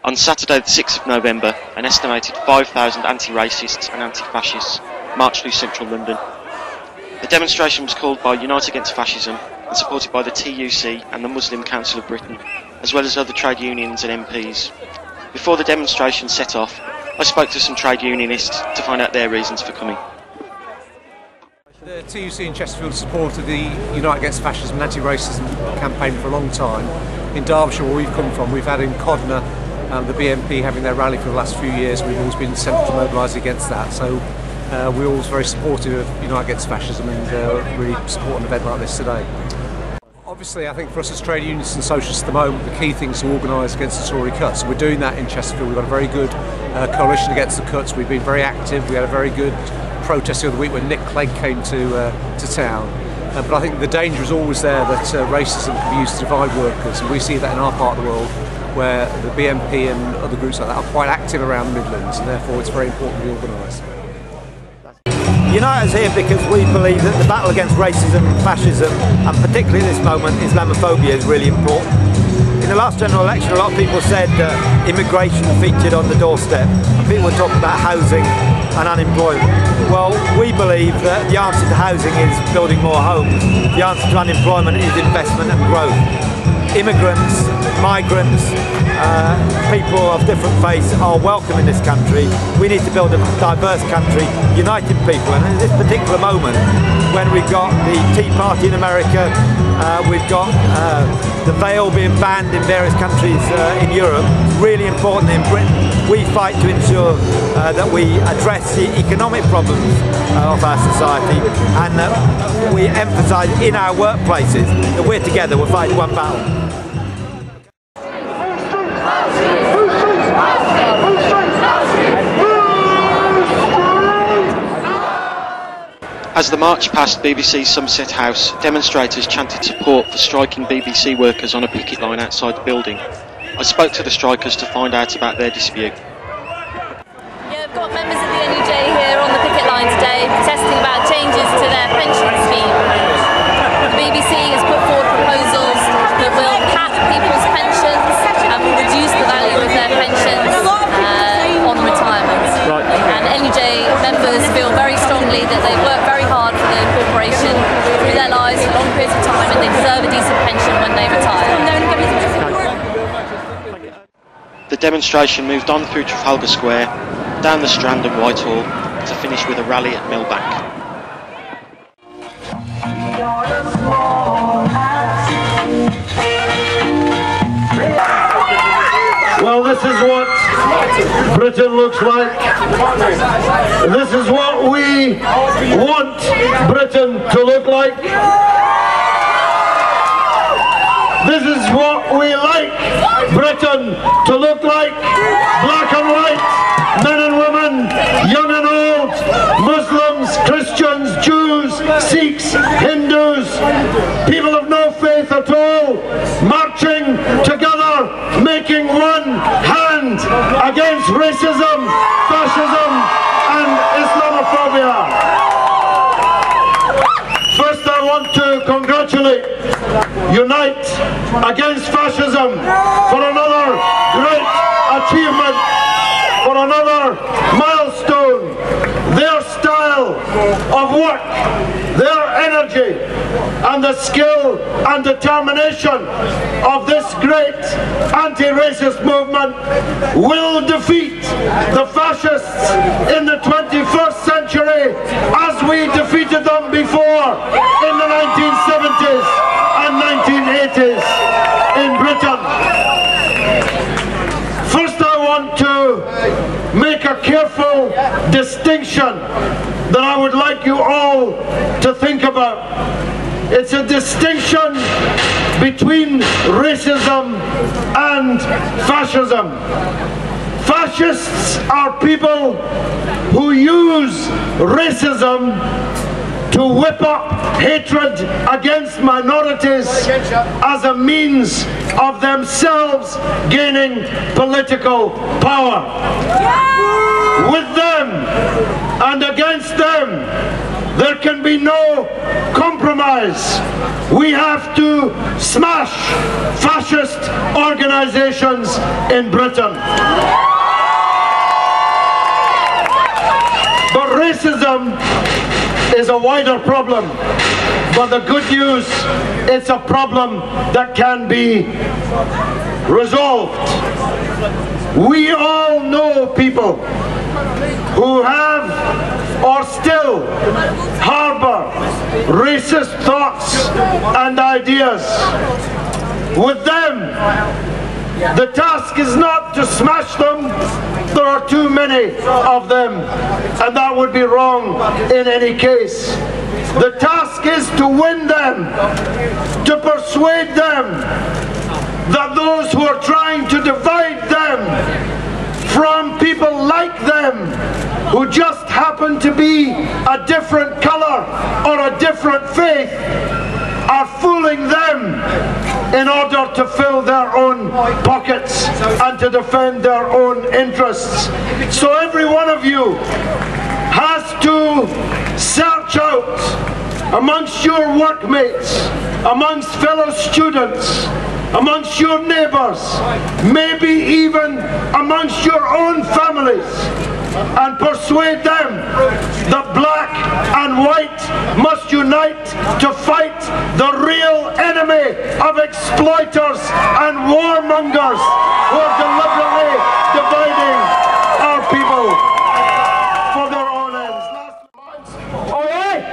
On Saturday the 6th of November, an estimated 5,000 anti-racists and anti-fascists marched through central London. The demonstration was called by Unite Against Fascism and supported by the TUC and the Muslim Council of Britain, as well as other trade unions and MPs. Before the demonstration set off, I spoke to some trade unionists to find out their reasons for coming. The TUC in Chesterfield supported the Unite Against Fascism and Anti-Racism campaign for a long time. In Derbyshire, where we've come from, we've had in Codner the BNP having their rally for the last few years. We've always been sent to mobilise against that, so we're always very supportive of Unite Against Fascism and really support an event like this today. Obviously, I think for us as trade unionists and socialists at the moment, the key thing is to organise against the Tory cuts. We're doing that in Chesterfield. We've got a very good coalition against the cuts. We've been very active. We had a very good protest the other week when Nick Clegg came to town. But I think the danger is always there that racism can be used to divide workers, and we see that in our part of the world, where the BNP and other groups like that are quite active around the Midlands, and therefore it's very important to be organised. Unite is here because we believe that the battle against racism and fascism, and particularly at this moment Islamophobia, is really important. In the last general election, a lot of people said that immigration featured on the doorstep, and people were talking about housing and unemployment. Well, we believe that the answer to housing is building more homes. The answer to unemployment is investment and growth. Immigrants, migrants, people of different faiths are welcome in this country. We need to build a diverse country, united people, and at this particular moment, when we've got the Tea Party in America, we've got the veil being banned in various countries in Europe, really important in Britain, we fight to ensure that we address the economic problems of our society, and that we emphasise in our workplaces that we're together, we're fighting one battle. As the march passed BBC Somerset House, demonstrators chanted support for striking BBC workers on a picket line outside the building. I spoke to the strikers to find out about their dispute. Yeah, we've got members of the NUJ here on the picket line today protesting about changes to their pension scheme. The BBC has put forward proposals that will cap people's pensions and will reduce the value of their pensions on retirement. Right. And NUJ members feel very strongly that they work very hard for the corporation through their lives for long periods of time, and they deserve a decent pension when they retire. The demonstration moved on through Trafalgar Square, down the Strand and Whitehall, to finish with a rally at Millbank. Well, this is what Britain looks like. This is what we want Britain to look like. This is what we like Britain to look like. Black and white, men and women, young and old, Muslims, Christians, Jews, Sikhs, Hindus, people of no faith at all, marching together, making one hand against racism, fascism and Islamophobia. First, I want to congratulate Unite Against Fascism for another great achievement, for another milestone. Their style of work, their energy and the skill and determination of this great anti-racist movement will defeat the fascists in the 21st century as we defeated them before in the 1970s and 1980s in Britain. First, I want to make a careful distinction that I would like you all to think about. It's a distinction between racism and fascism. Fascists are people who use racism to whip up hatred against minorities as a means of themselves gaining political power. With them and against them, There can be no compromise. We have to smash fascist organisations in Britain. But racism is a wider problem. But the good news, it's a problem that can be resolved. We all know people who have or still harbour racist thoughts and ideas. With them, the task is not to smash them. There are too many of them, and that would be wrong in any case. The task is to win them, to persuade them that those who are trying to divide them from people like them, who just happen to be a different colour or a different faith, are fooling them in order to fill their own pockets and to defend their own interests. So every one of you has to search out amongst your workmates, amongst fellow students, amongst your neighbours, maybe even amongst your own families, and persuade them that black and white must unite to fight the real enemy of exploiters and warmongers who are deliberately dividing our people for their own ends. Alright?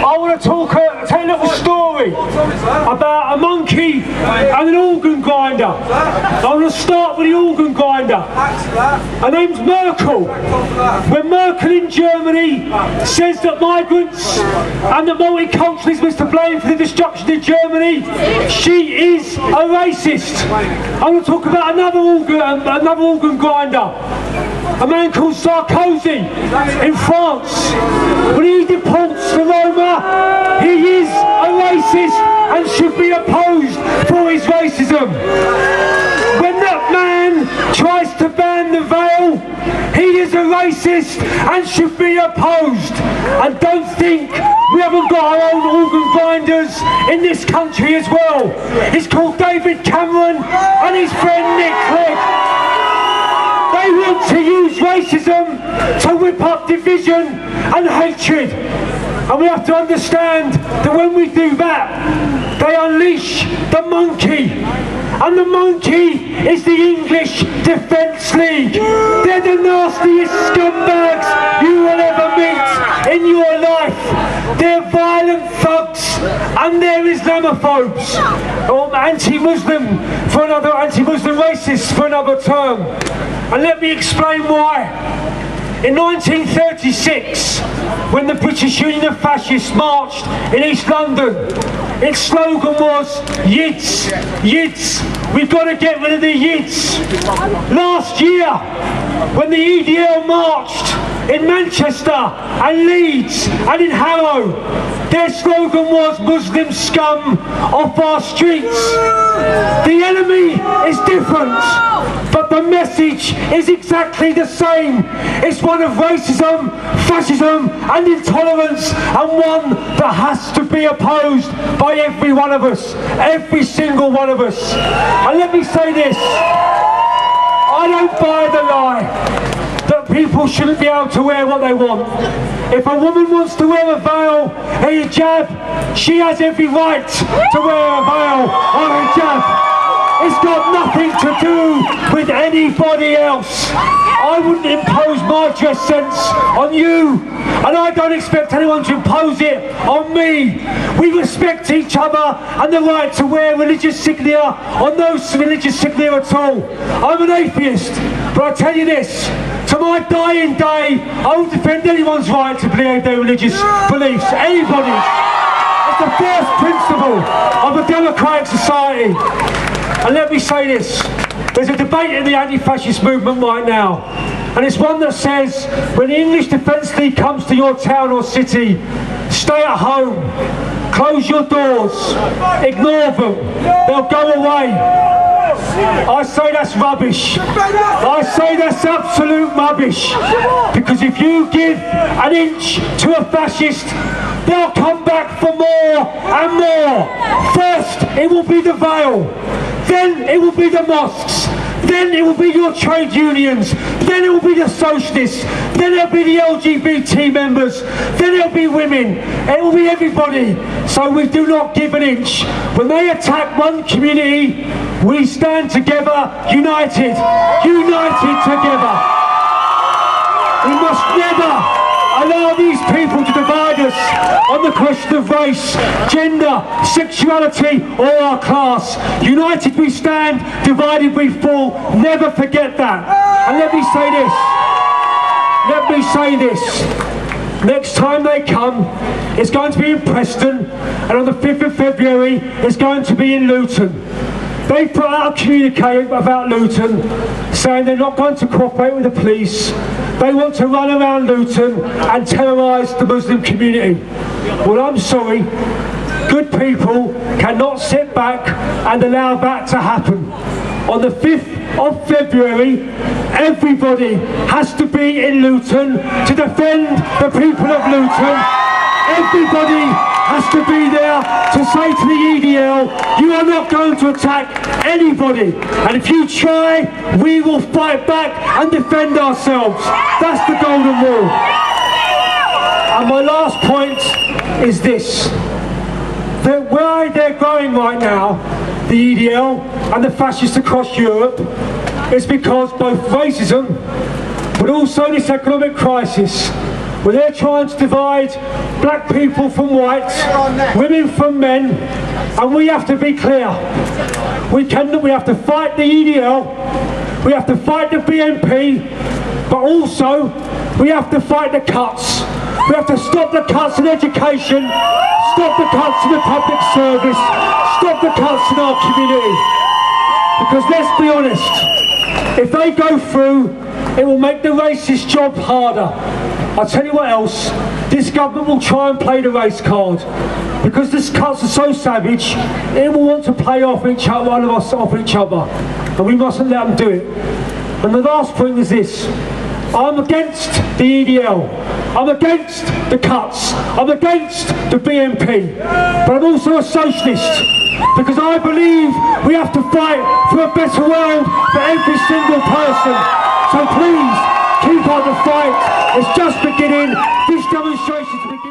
I want to tell a little story about a monkey and an organ grinder. I want to start with the organ grinder. Her name's Merkel. When Merkel in Germany says that migrants and the multiculturalism is to blame for the destruction of Germany, she is a racist. I want to talk about another organ grinder. A man called Sarkozy in France. When he deports the Roma, he is a racist and should be opposed for his racism. When that man tries to ban the veil, he is a racist and should be opposed. And don't think we haven't got our own organ grinders in this country as well. He's called David Cameron and his friend Nick Clegg. They want to use racism to whip up division and hatred. And we have to understand that when we do that, they unleash the monkey. And the monkey is the English Defence League. They're the nastiest scumbags you will ever meet in your life. They're violent thugs and they're Islamophobes. Or anti-Muslim racists for another term. And let me explain why. In 1936, when the British Union of Fascists marched in East London, its slogan was Yids, Yids, we've got to get rid of the Yids. Last year, when the EDL marched in Manchester and Leeds and in Harrow, their slogan was Muslim scum off our streets. The enemy is different, but the message is exactly the same. It's one of racism, fascism and intolerance, and one that has to be opposed by every one of us, every single one of us. And let me say this, I don't buy the lie that people shouldn't be able to wear what they want. If a woman wants to wear a veil, a hijab, she has every right to wear a veil or a hijab. It's got nothing to do with anybody else. I wouldn't impose my dress sense on you, and I don't expect anyone to impose it on me. We respect each other and the right to wear religious signia or no religious signia at all. I'm an atheist, but I tell you this, to my dying day, I will defend anyone's right to believe their religious beliefs. Anybody's. It's the first principle of a democratic society. And let me say this, there's a debate in the anti-fascist movement right now, and it's one that says when the English Defence League comes to your town or city, stay at home, close your doors, ignore them, they'll go away. I say that's rubbish. I say that's absolute rubbish. Because if you give an inch to a fascist, they'll come back for more and more. First, it will be the Vale. Then it will be the mosques. Then it will be your trade unions. Then it will be the socialists. Then it'll be the LGBT members. Then it'll be women. It will be everybody. So we do not give an inch. When they attack one community, we stand together, united. United together. We must never allow these people to divide us on the question of race, gender, sexuality or our class. United we stand, divided we fall. Never forget that. And let me say this. Next time they come, it's going to be in Preston, and on the 5th of February, it's going to be in Luton. They put out a communique about Luton, saying they're not going to cooperate with the police. They want to run around Luton and terrorise the Muslim community. Well, I'm sorry, good people cannot sit back and allow that to happen. On the 5th of February, everybody has to be in Luton to defend the people of Luton. Everybody has to be there to say to the EDL, you are not going to attack anybody. And if you try, we will fight back and defend ourselves. That's the golden rule. And my last point is this. That why they're growing right now, the EDL and the fascists across Europe, is because both racism, but also this economic crisis, where they're trying to divide black people from whites, women from men, and we have to be clear. We have to fight the EDL, we have to fight the BNP, but also we have to fight the cuts. We have to stop the cuts in education, stop the cuts in the public service, stop the cuts in our community. Because let's be honest, if they go through, it will make the racist job harder. I'll tell you what else, this government will try and play the race card. Because these cuts are so savage, it will want to play off each other, one of us off each other. And we mustn't let them do it. And the last point is this. I'm against the EDL, I'm against the cuts, I'm against the BNP, but I'm also a socialist, because I believe we have to fight for a better world for every single person. So please, keep on the fight, it's just beginning, this demonstration's beginning.